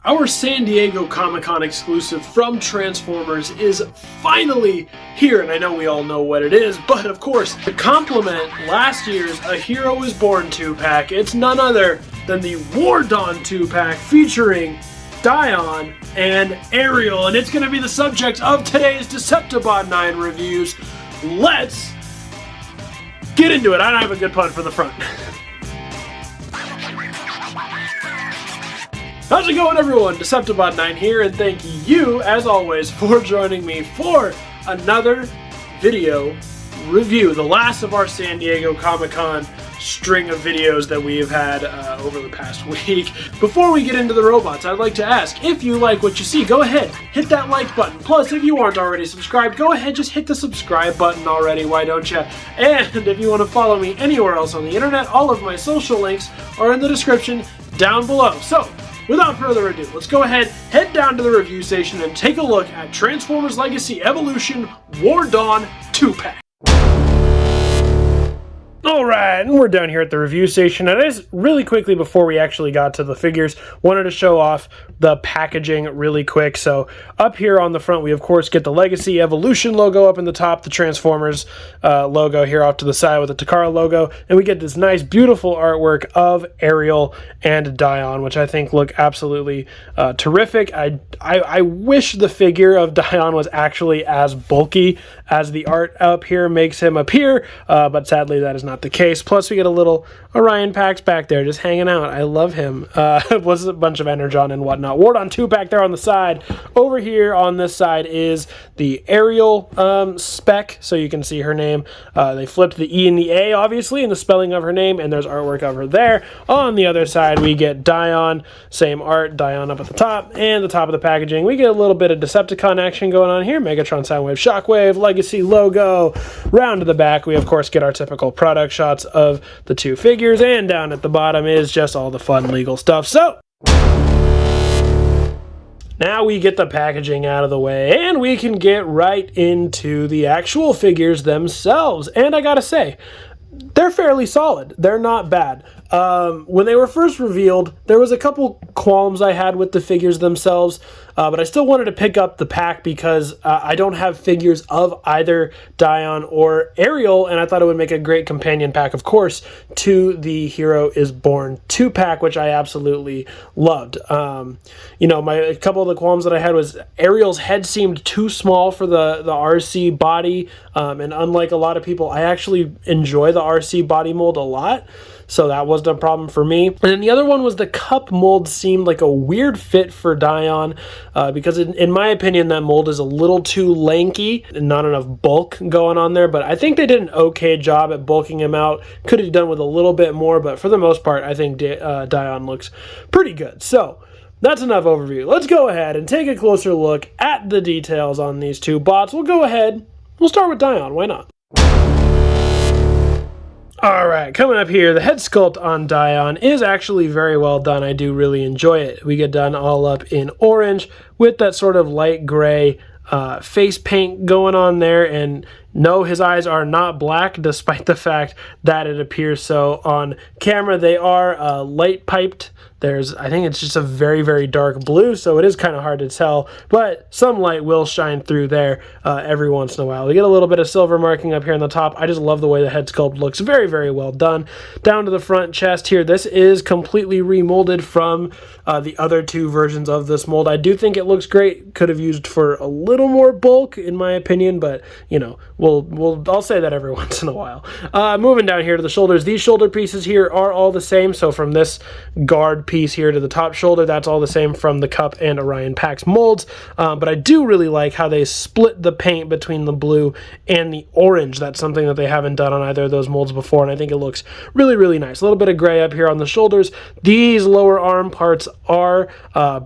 Our San Diego Comic-Con exclusive from Transformers is finally here, and I know we all know what it is, but of course, to complement last year's A Hero Is Born 2-pack, it's none other than the War Dawn 2-pack featuring Dion and Ariel, and it's going to be the subject of today's Deceptibot9 reviews. Let's get into it. I don't have a good pun for the front. How's it going, everyone? Deceptibot9 here, and thank you, as always, for joining me for another video review, the last of our San Diego Comic-Con string of videos that we have had over the past week. Before we get into the robots, I'd like to ask, if you like what you see, go ahead, hit that like button. Plus, if you aren't already subscribed, go ahead, just hit the subscribe button already, why don't you? And if you want to follow me anywhere else on the internet, all of my social links are in the description down below. So, without further ado, let's go ahead, head down to the review station and take a look at Transformers Legacy Evolution War Dawn 2-pack. Alright, and we're down here at the review station, and I just really quickly before we actually got to the figures, wanted to show off the packaging really quick. So up here on the front, we of course get the Legacy Evolution logo up in the top, the Transformers logo here off to the side with the Takara logo, and we get this nice beautiful artwork of Ariel and Dion, which I think look absolutely terrific. I wish the figure of Dion was actually as bulky as the art up here makes him appear, but sadly that is not the case. Plus we get a little Orion Pax back there just hanging out. I love him. Was a bunch of Energon and whatnot. War Dawn 2 back there on the side. Over here on this side is the Ariel spec, so you can see her name. They flipped the E and the A obviously in the spelling of her name, and there's artwork of her there. On the other side we get Dion, same art, Dion up at the top, and the top of the packaging we get a little bit of Decepticon action going on here. Megatron, Soundwave, Shockwave, Legacy logo. Round to the back we of course get our typical product shots of the two figures, and down at the bottom is just all the fun legal stuff. So now we get the packaging out of the way, and we can get right into the actual figures themselves. And I gotta say, they're fairly solid. They're not bad. When they were first revealed, there was a couple qualms I had with the figures themselves, but I still wanted to pick up the pack because I don't have figures of either Dion or Ariel, and I thought it would make a great companion pack, of course, to the Hero Is Born 2-pack, which I absolutely loved. You know, a couple of the qualms that I had was Ariel's head seemed too small for the RC body, and unlike a lot of people, I actually enjoy the RC body mold a lot. So that wasn't a problem for me. And then the other one was the cup mold seemed like a weird fit for Dion because in my opinion that mold is a little too lanky and not enough bulk going on there, but I think they did an okay job at bulking him out. Could have done with a little bit more, but for the most part I think Dion looks pretty good. So that's enough overview. Let's go ahead and take a closer look at the details on these two bots. We'll start with Dion, why not? Alright, coming up here, the head sculpt on Dion is actually very well done. I do really enjoy it. We get done all up in orange with that sort of light gray face paint going on there, and no, his eyes are not black despite the fact that it appears so on camera. They are light piped. I think it's just a very, very dark blue, so it is kind of hard to tell, but some light will shine through there every once in a while. We get a little bit of silver marking up here on the top. I just love the way the head sculpt looks. Very, very well done. Down to the front chest here, this is completely remolded from the other two versions of this mold. I do think it looks great. Could have used for a little more bulk, in my opinion, but, you know, I'll say that every once in a while. Moving down here to the shoulders, these shoulder pieces here are all the same, so from this guard piece here to the top shoulder, that's all the same from the Cup and Orion Pax molds, but I do really like how they split the paint between the blue and the orange. That's something that they haven't done on either of those molds before, and I think it looks really, really nice. A little bit of gray up here on the shoulders. These lower arm parts are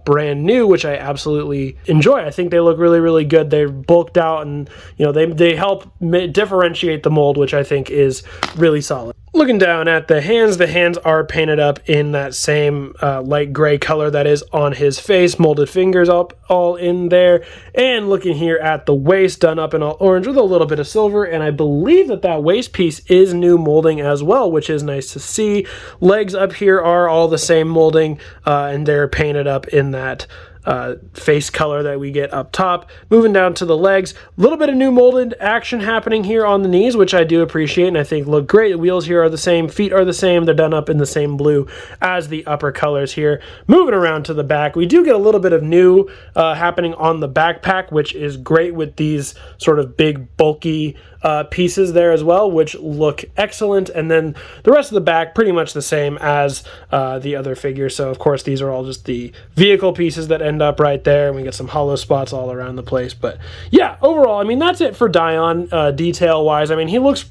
brand new, which I absolutely enjoy. I think they look really, really good. They're bulked out, and you know, they help differentiate the mold, which I think is really solid. Looking down at the hands are painted up in that same light gray color that is on his face, molded fingers up all in there. And looking here at the waist, done up in all orange with a little bit of silver, and I believe that that waist piece is new molding as well, which is nice to see. Legs up here are all the same molding, and they're painted up in that face color that we get up top. Moving down to the legs, a little bit of new molded action happening here on the knees, which I do appreciate and I think look great. The wheels here are the same, feet are the same, they're done up in the same blue as the upper colors here. Moving around to the back, we do get a little bit of new happening on the backpack, which is great with these sort of big bulky pieces there as well, which look excellent. And then the rest of the back pretty much the same as the other figures. So of course these are all just the vehicle pieces that end up right there, and we get some hollow spots all around the place. But yeah, overall, I mean, that's it for Dion detail wise. I mean, he looks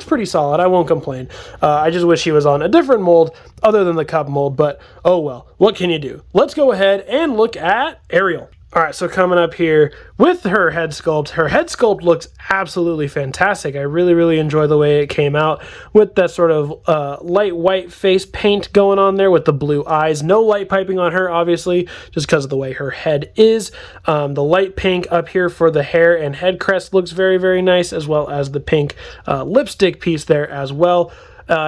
pretty solid. I won't complain. I just wish he was on a different mold other than the cup mold, but oh well, what can you do? Let's go ahead and look at Ariel. All right, so coming up here with her head sculpt looks absolutely fantastic. I really enjoy the way it came out with that sort of light white face paint going on there with the blue eyes. No light piping on her, obviously, just because of the way her head is. The light pink up here for the hair and head crest looks very nice, as well as the pink lipstick piece there as well.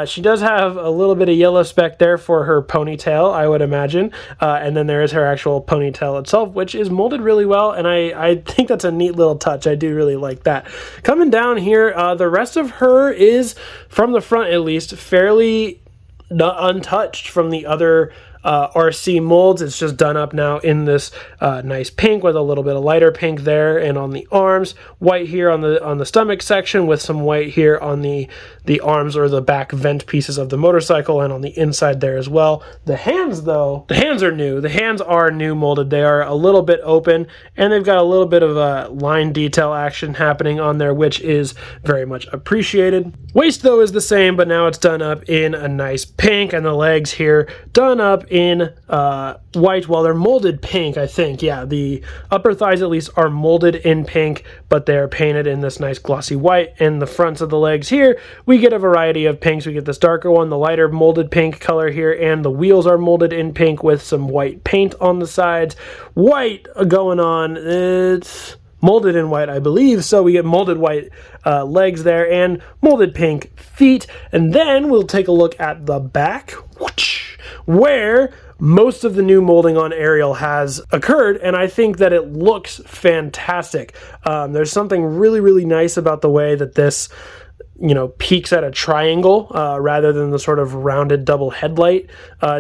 She does have a little bit of yellow speck there for her ponytail, I would imagine. And then there is her actual ponytail itself, which is molded really well. And I think that's a neat little touch. I do really like that. Coming down here, the rest of her is, from the front at least, fairly untouched from the other RC molds. It's just done up now in this nice pink with a little bit of lighter pink there, and on the arms, white here on the stomach section with some white here on the arms or the back vent pieces of the motorcycle, and on the inside there as well. The hands though, the hands are new. The hands are new molded. They are a little bit open, and they've got a little bit of a line detail action happening on there, which is very much appreciated. Waist though is the same, but now it's done up in a nice pink, and the legs here done up in white. Well, they're molded pink, I think. Yeah, the upper thighs at least are molded in pink, but they're painted in this nice glossy white. And the fronts of the legs here, we get a variety of pinks. We get this darker one, the lighter molded pink color here, and the wheels are molded in pink with some white paint on the sides. White going on. It's molded in white, I believe, so we get molded white legs there and molded pink feet. And then we'll take a look at the back, where most of the new molding on Ariel has occurred, and I think that it looks fantastic. There's something really nice about the way that this peaks at a triangle rather than the sort of rounded double headlight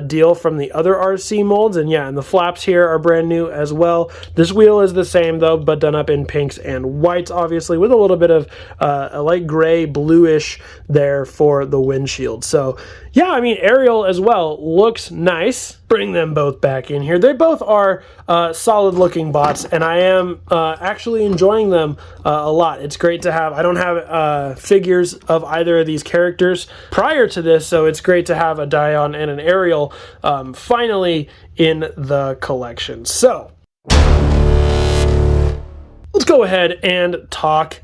deal from the other RC molds. And yeah, and the flaps here are brand new as well. This wheel is the same though, but done up in pinks and whites, obviously, with a little bit of a light gray, bluish there for the windshield. So yeah, I mean, Ariel as well looks nice. Bring them both back in here. They both are solid looking bots, and I am actually enjoying them a lot. It's great to have. I don't have figures of either of these characters prior to this, so it's great to have a Dion and an Ariel finally in the collection. So let's go ahead and talk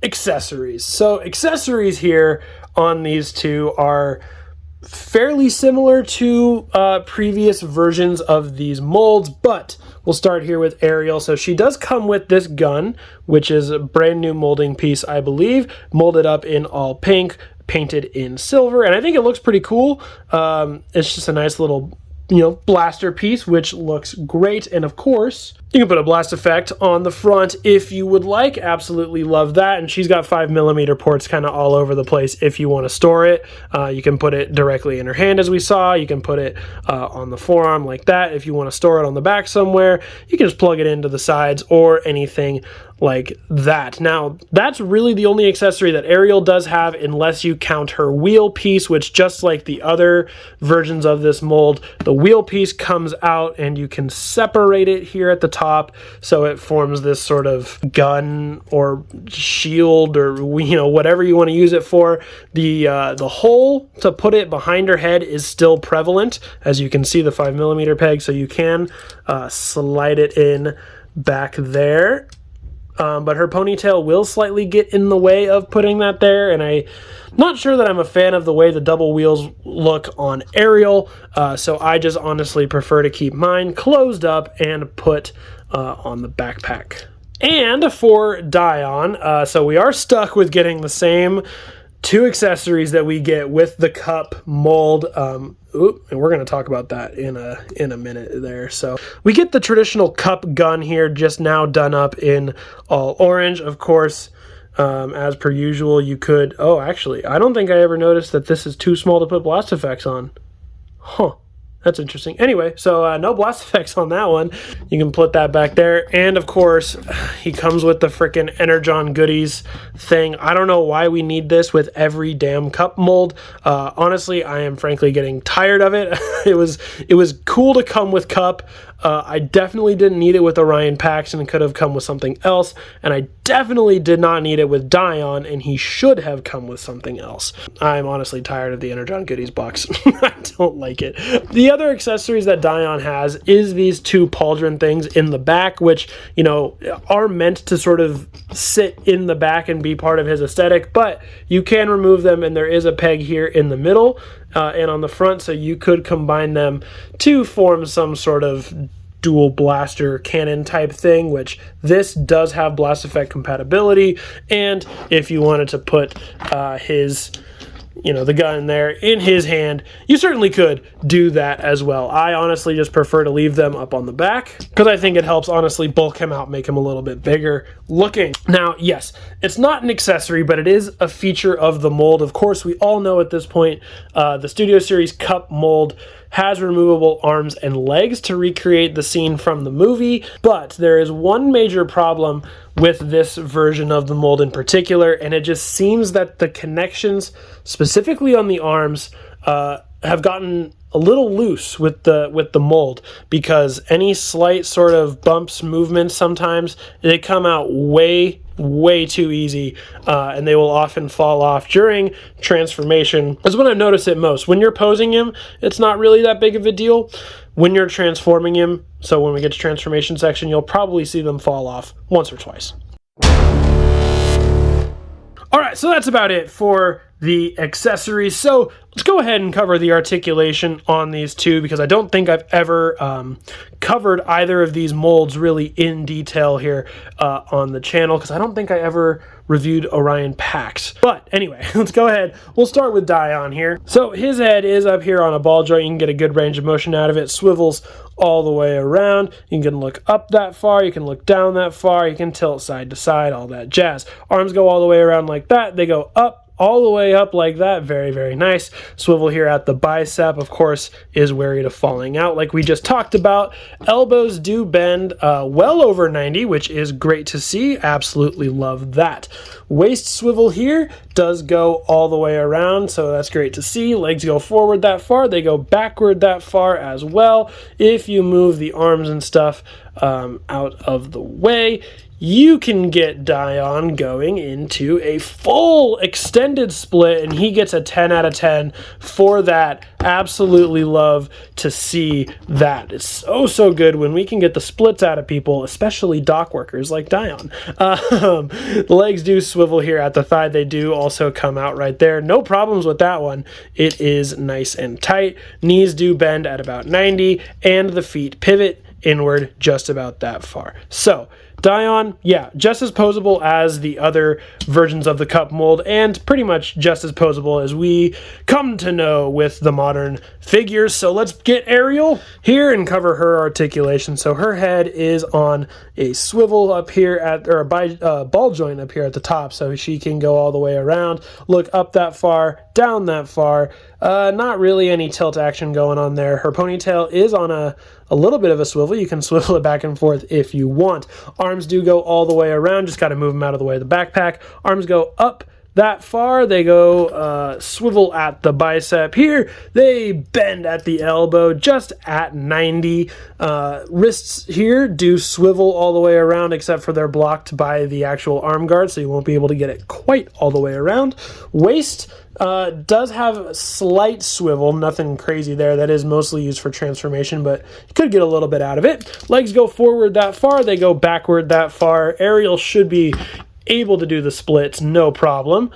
accessories. So accessories here on these two are fairly similar to previous versions of these molds, but we'll start here with Ariel. So she does come with this gun, which is a brand new molding piece, I believe, molded up in all pink, painted in silver, and I think it looks pretty cool. It's just a nice little blaster piece, which looks great. And of course, you can put a blast effect on the front if you would like. Absolutely love that. And she's got 5mm ports kind of all over the place if you want to store it. You can put it directly in her hand, as we saw. You can put it on the forearm like that. If you want to store it on the back somewhere, you can just plug it into the sides or anything like that. Now, that's really the only accessory that Ariel does have, unless you count her wheel piece, which, just like the other versions of this mold, the wheel piece comes out and you can separate it here at the top, so it forms this sort of gun or shield, or whatever you want to use it for. The hole to put it behind her head is still prevalent, as you can see, the 5mm peg, so you can slide it in back there. but her ponytail will slightly get in the way of putting that there, and I'm not sure that I'm a fan of the way the double wheels look on Ariel, so I just honestly prefer to keep mine closed up and put on the backpack. And for Dion, so we are stuck with getting the same 2 accessories that we get with the cup mold. And we're going to talk about that in a minute there. So we get the traditional cup gun here, just now done up in all orange. Of course, as per usual, you could... Oh, actually, I don't think I ever noticed that this is too small to put blast effects on. Huh. That's interesting. Anyway, so no blast effects on that one. You can put that back there. And of course, he comes with the frickin' Energon goodies thing. I don't know why we need this with every damn cup mold. Honestly, I am frankly getting tired of it. It was cool to come with cup. I definitely didn't need it with Orion Pax and could have come with something else. And I definitely did not need it with Dion, and he should have come with something else. I'm honestly tired of the Energon goodies box. I don't like it. The other accessories that Dion has is these 2 pauldron things in the back, which, you know, are meant to sort of sit in the back and be part of his aesthetic, but you can remove them, and there is a peg here in the middle and on the front, so you could combine them to form some sort of dual blaster cannon type thing, which this does have blast effect compatibility. And if you wanted to put his, you know, the gun there in his hand, you certainly could do that as well. I honestly just prefer to leave them up on the back because I think it helps honestly bulk him out, make him a little bit bigger looking. Now, yes, it's not an accessory, but it is a feature of the mold. Of course, we all know at this point, the Studio Series Cup mold has removable arms and legs to recreate the scene from the movie, but there is one major problem with this version of the mold in particular, and it just seems that the connections, specifically on the arms, have gotten a little loose with the mold, because any slight sort of bumps, movements, sometimes they come out way too easy, and they will often fall off during transformation. That's when I notice it most. When you're posing him, it's not really that big of a deal. When you're transforming him, so when we get to transformation section, you'll probably see them fall off once or twice. Alright, so that's about it for the accessories. So let's go ahead and cover the articulation on these 2, because I don't think I've ever covered either of these molds really in detail here on the channel, because I don't think I ever reviewed Orion Pax. But anyway, let's go ahead. We'll start with Dion here. So his head is up here on a ball joint. You can get a good range of motion out of it. Swivels all the way around. You can look up that far. You can look down that far. You can tilt side to side, all that jazz. Arms go all the way around like that. They go up all the way up like that. Very, very nice. Swivel here at the bicep, of course, is wary to falling out like we just talked about. Elbows do bend well over 90, which is great to see. Absolutely love that. Waist swivel here does go all the way around, so that's great to see. Legs go forward that far. They go backward that far as well. If you move the arms and stuff out of the way, you can get Dion going into a full extended split, and he gets a 10 out of 10 for that. Absolutely love to see that. It's so good when we can get the splits out of people, especially dock workers like Dion. The legs do swivel here at the thigh. They do also come out right there. No problems with that one. It is nice and tight. Knees do bend at about 90, and the feet pivot inward just about that far. So Dion, yeah, just as posable as the other versions of the cup mold, and pretty much just as posable as we come to know with the modern figures. So let's get Ariel here and cover her articulation. So her head is on a swivel up here at, or a ball joint up here at the top, so she can go all the way around, look up that far, down that far. Not really any tilt action going on there. Her ponytail is on a little bit of a swivel. You can swivel it back and forth if you want. Arms do go all the way around. Just got to move them out of the way of the backpack. Arms go up that far. They go swivel at the bicep. Here, they bend at the elbow, just at 90. Wrists here do swivel all the way around, except for they're blocked by the actual arm guard, so you won't be able to get it quite all the way around. Waist does have a slight swivel, nothing crazy there. That is mostly used for transformation, but you could get a little bit out of it. Legs go forward that far, they go backward that far. Ariel should be able to do the splits, no problem.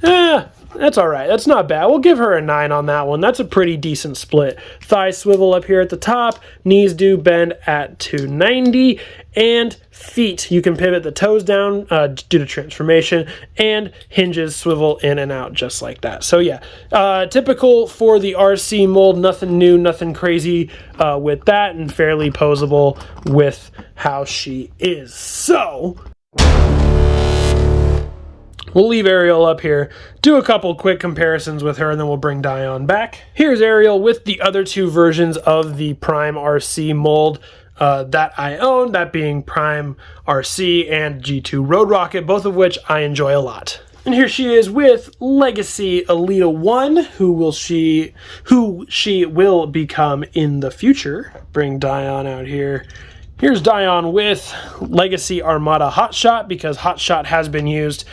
That's all right. That's not bad. We'll give her a 9 on that one. That's a pretty decent split. Thigh swivel up here at the top. Knees do bend at 290. And feet, you can pivot the toes down due to transformation, and hinges swivel in and out just like that. So yeah, typical for the RC mold. Nothing new, nothing crazy with that, and fairly posable with how she is. So we'll leave Ariel up here, do a couple quick comparisons with her, and then we'll bring Dion back. Here's Ariel with the other two versions of the Prime RC mold that I own, that being Prime RC and G2 Road Rocket, both of which I enjoy a lot. And here she is with Legacy Alita 1, who she will become in the future. Bring Dion out here. Here's Dion with Legacy Armada Hotshot, because Hotshot has been used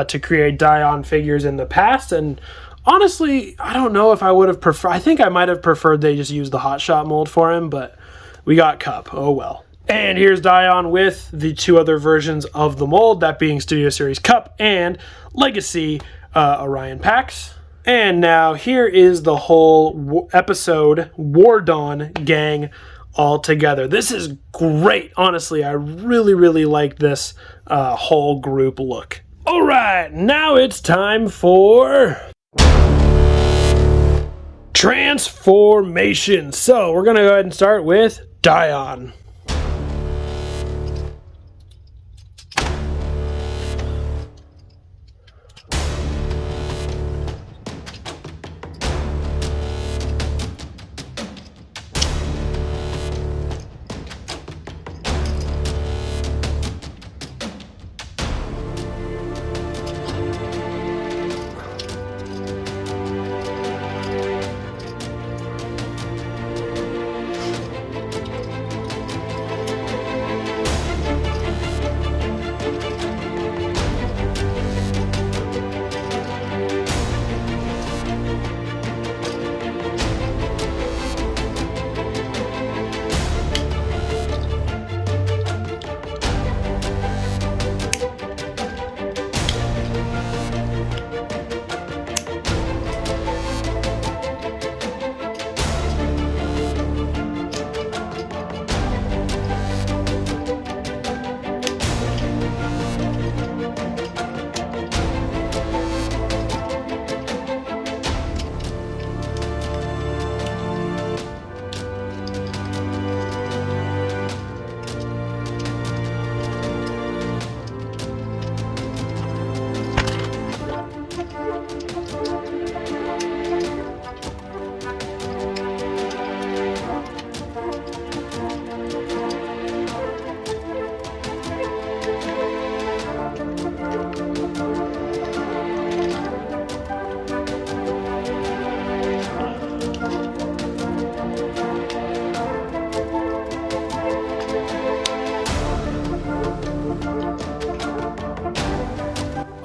to create Dion figures in the past, and honestly, I don't know if I would have preferred. I think I might have preferred they just use the Hotshot mold for him, but we got Cup. Oh well. And here's Dion with the two other versions of the mold, that being Studio Series Cup and Legacy Orion Pax. And now here is the whole episode War Dawn gang all together. This is great. Honestly, I really like this whole group look. All right, now it's time for transformation. So we're gonna go ahead and start with Dion.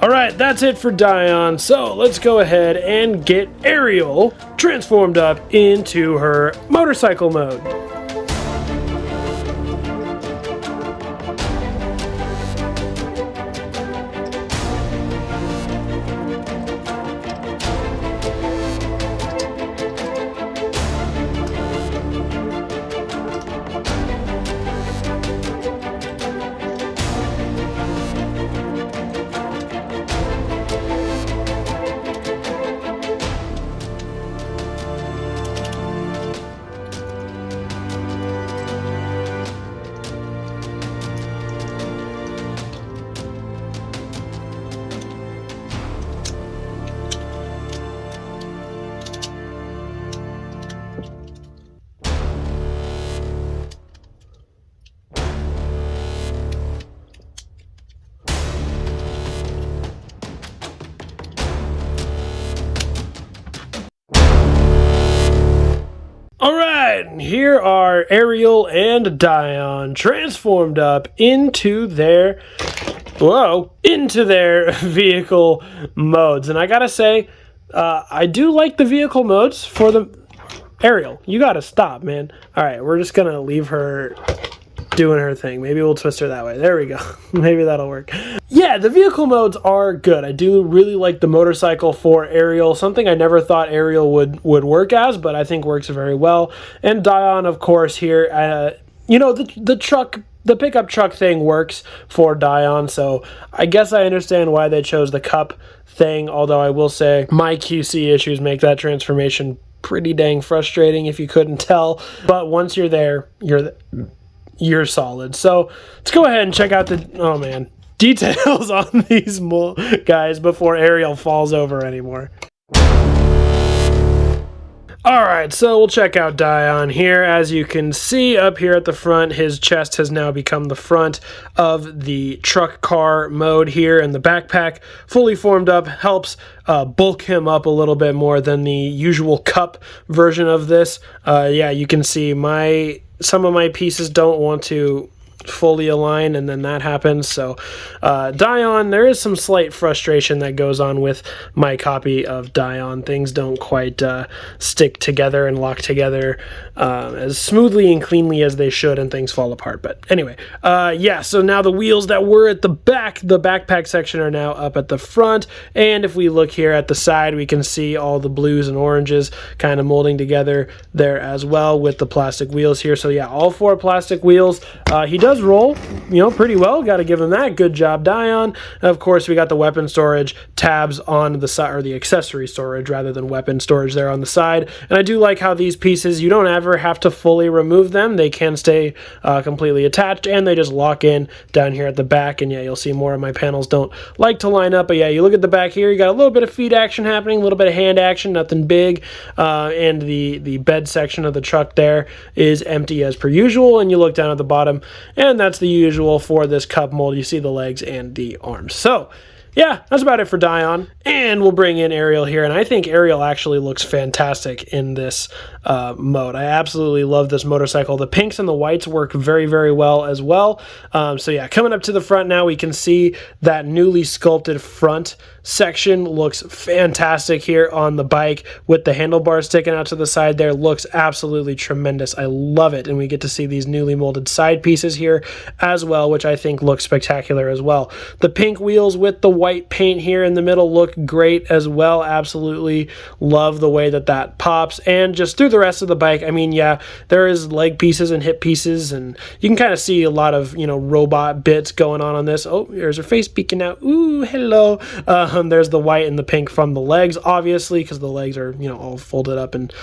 Alright, that's it for Dion, so let's go ahead and get Ariel transformed up into her motorcycle mode. right, and here are Ariel and Dion transformed up into their vehicle modes. And I gotta say, I do like the vehicle modes for the... Ariel, you gotta stop, man. All right, we're just gonna leave her doing her thing. Maybe we'll twist her that way. There we go. Maybe that'll work. Yeah, the vehicle modes are good. I do really like the motorcycle for Ariel, something I never thought Ariel would work as, but I think works very well. And Dion, of course, here, you know, the pickup truck thing works for Dion, so I guess I understand why they chose the cup thing, although I will say my QC issues make that transformation pretty dang frustrating if you couldn't tell. But once you're there, you're solid. So let's go ahead and check out the details on these guys before Ariel falls over anymore. Alright, so we'll check out Dion here. As you can see up here at the front, his chest has now become the front of the truck car mode here, and the backpack fully formed up helps bulk him up a little bit more than the usual cup version of this. Yeah, you can see some of my pieces don't want to fully align, and then that happens. So Dion, there is some slight frustration that goes on with my copy of Dion. Things don't quite stick together and lock together as smoothly and cleanly as they should, and things fall apart. But anyway, yeah, so now the wheels that were at the back, the backpack section, are now up at the front, and if we look here at the side, we can see all the blues and oranges kind of molding together there as well with the plastic wheels here. So yeah, all 4 plastic wheels. He does roll, you know, pretty well. Got to give him that. Good job, Dion. And of course, we got the weapon storage tabs on the side, or the accessory storage rather than weapon storage there on the side. And I do like how these pieces, you don't ever have to fully remove them. They can stay completely attached, and they just lock in down here at the back. And yeah, you'll see more of my panels don't like to line up. But yeah, you look at the back here, you got a little bit of feet action happening, a little bit of hand action, nothing big. And the bed section of the truck there is empty as per usual. And you look down at the bottom, and that's the usual for this cup mold. You see the legs and the arms. So yeah, that's about it for Dion. And we'll bring in Ariel here, and I think Ariel actually looks fantastic in this mode. I absolutely love this motorcycle. The pinks and the whites work very, very well as well. So yeah, coming up to the front now, we can see that newly sculpted front section looks fantastic here on the bike with the handlebars sticking out to the side there. Looks absolutely tremendous. I love it. And we get to see these newly molded side pieces here as well, which I think looks spectacular as well. The pink wheels with the white paint here in the middle look great as well. Absolutely love the way that pops. And just through the rest of the bike, I mean, yeah, there is leg pieces and hip pieces, and you can kind of see a lot of, you know, robot bits going on this. Oh, there's her face peeking out. Ooh, hello. There's the white and the pink from the legs, obviously, because the legs are, you know, all folded up and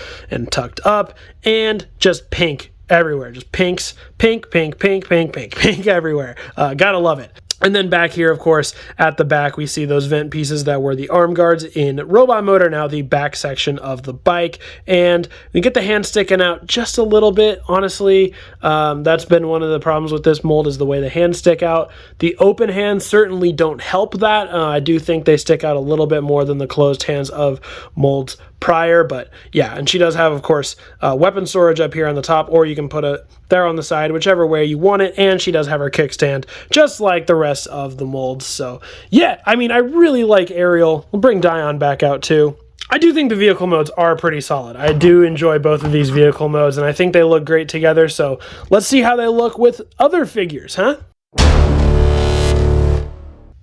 tucked up, and just pink everywhere. Just pinks, pink, pink, pink, pink, pink, pink everywhere. Gotta love it. And then back here, of course, at the back, we see those vent pieces that were the arm guards in robot mode are now the back section of the bike. And we get the hand sticking out just a little bit. Honestly, that's been one of the problems with this mold, is the way the hands stick out. The open hands certainly don't help that. I do think they stick out a little bit more than the closed hands of molds prior, but yeah, and she does have, of course, weapon storage up here on the top, or you can put it there on the side, whichever way you want it, and she does have her kickstand, just like the rest of the molds. So yeah, I mean, I really like Ariel. We'll bring Dion back out too. I do think the vehicle modes are pretty solid. I do enjoy both of these vehicle modes, and I think they look great together, so let's see how they look with other figures, huh?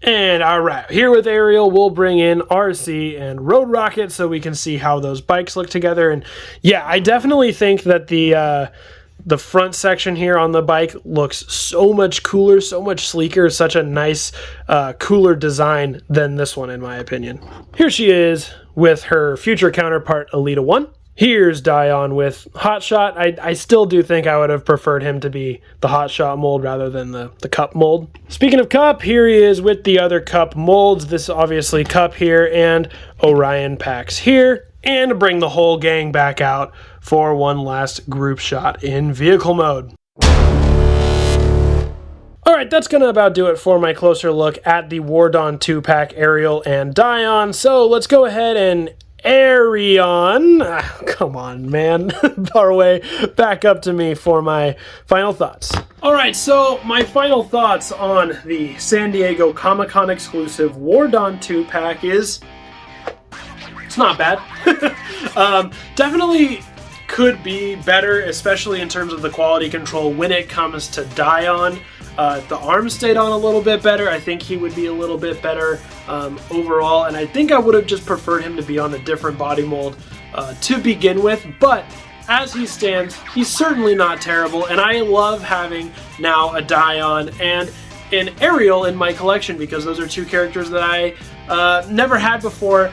And alright, here with Ariel, we'll bring in RC and Road Rocket so we can see how those bikes look together. And yeah, I definitely think that the front section here on the bike looks so much cooler, so much sleeker, such a nice, cooler design than this one, in my opinion. Here she is with her future counterpart, Elita 1. Here's Dion with Hotshot. I still do think I would have preferred him to be the Hotshot mold rather than the cup mold. Speaking of cup, here he is with the other cup molds. This is obviously cup here, and Orion packs here. And bring the whole gang back out for one last group shot in vehicle mode. Alright, that's going to about do it for my closer look at the War Dawn 2-pack Ariel and Dion. So let's go ahead and Ariel. Come on, man. Our way back up to me for my final thoughts. Alright, so my final thoughts on the San Diego Comic-Con exclusive War Dawn 2-pack is... it's not bad. Definitely could be better, especially in terms of the quality control when it comes to Dion. If the arms stayed on a little bit better, I think he would be a little bit better overall, and I think I would have just preferred him to be on a different body mold to begin with, but as he stands, he's certainly not terrible, and I love having now a Dion and an Ariel in my collection because those are two characters that I never had before,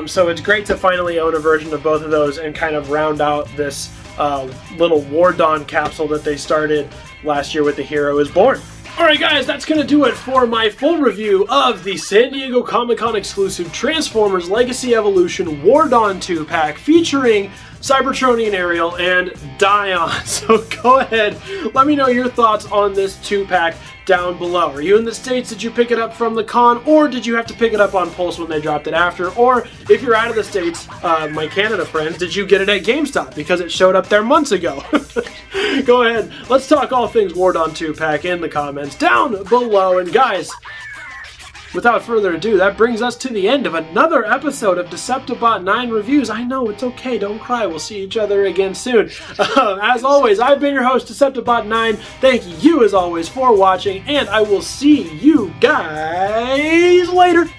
so it's great to finally own a version of both of those and kind of round out this little War Dawn capsule that they started last year with The Hero Is Born. Alright guys, that's going to do it for my full review of the San Diego Comic-Con exclusive Transformers Legacy Evolution War Dawn 2-pack featuring Cybertronian Ariel and Dion. So go ahead, let me know your thoughts on this 2-pack down below. Are you in the States? Did you pick it up from the con, or did you have to pick it up on Pulse when they dropped it after? Or if you're out of the States, my Canada friends, did you get it at GameStop because it showed up there months ago? Go ahead, let's talk all things War Dawn 2-pack in the comments down below. And guys, without further ado, that brings us to the end of another episode of deceptibot9 Reviews. I know, it's okay, don't cry, we'll see each other again soon. As always, I've been your host, deceptibot9. Thank you, as always, for watching, and I will see you guys later.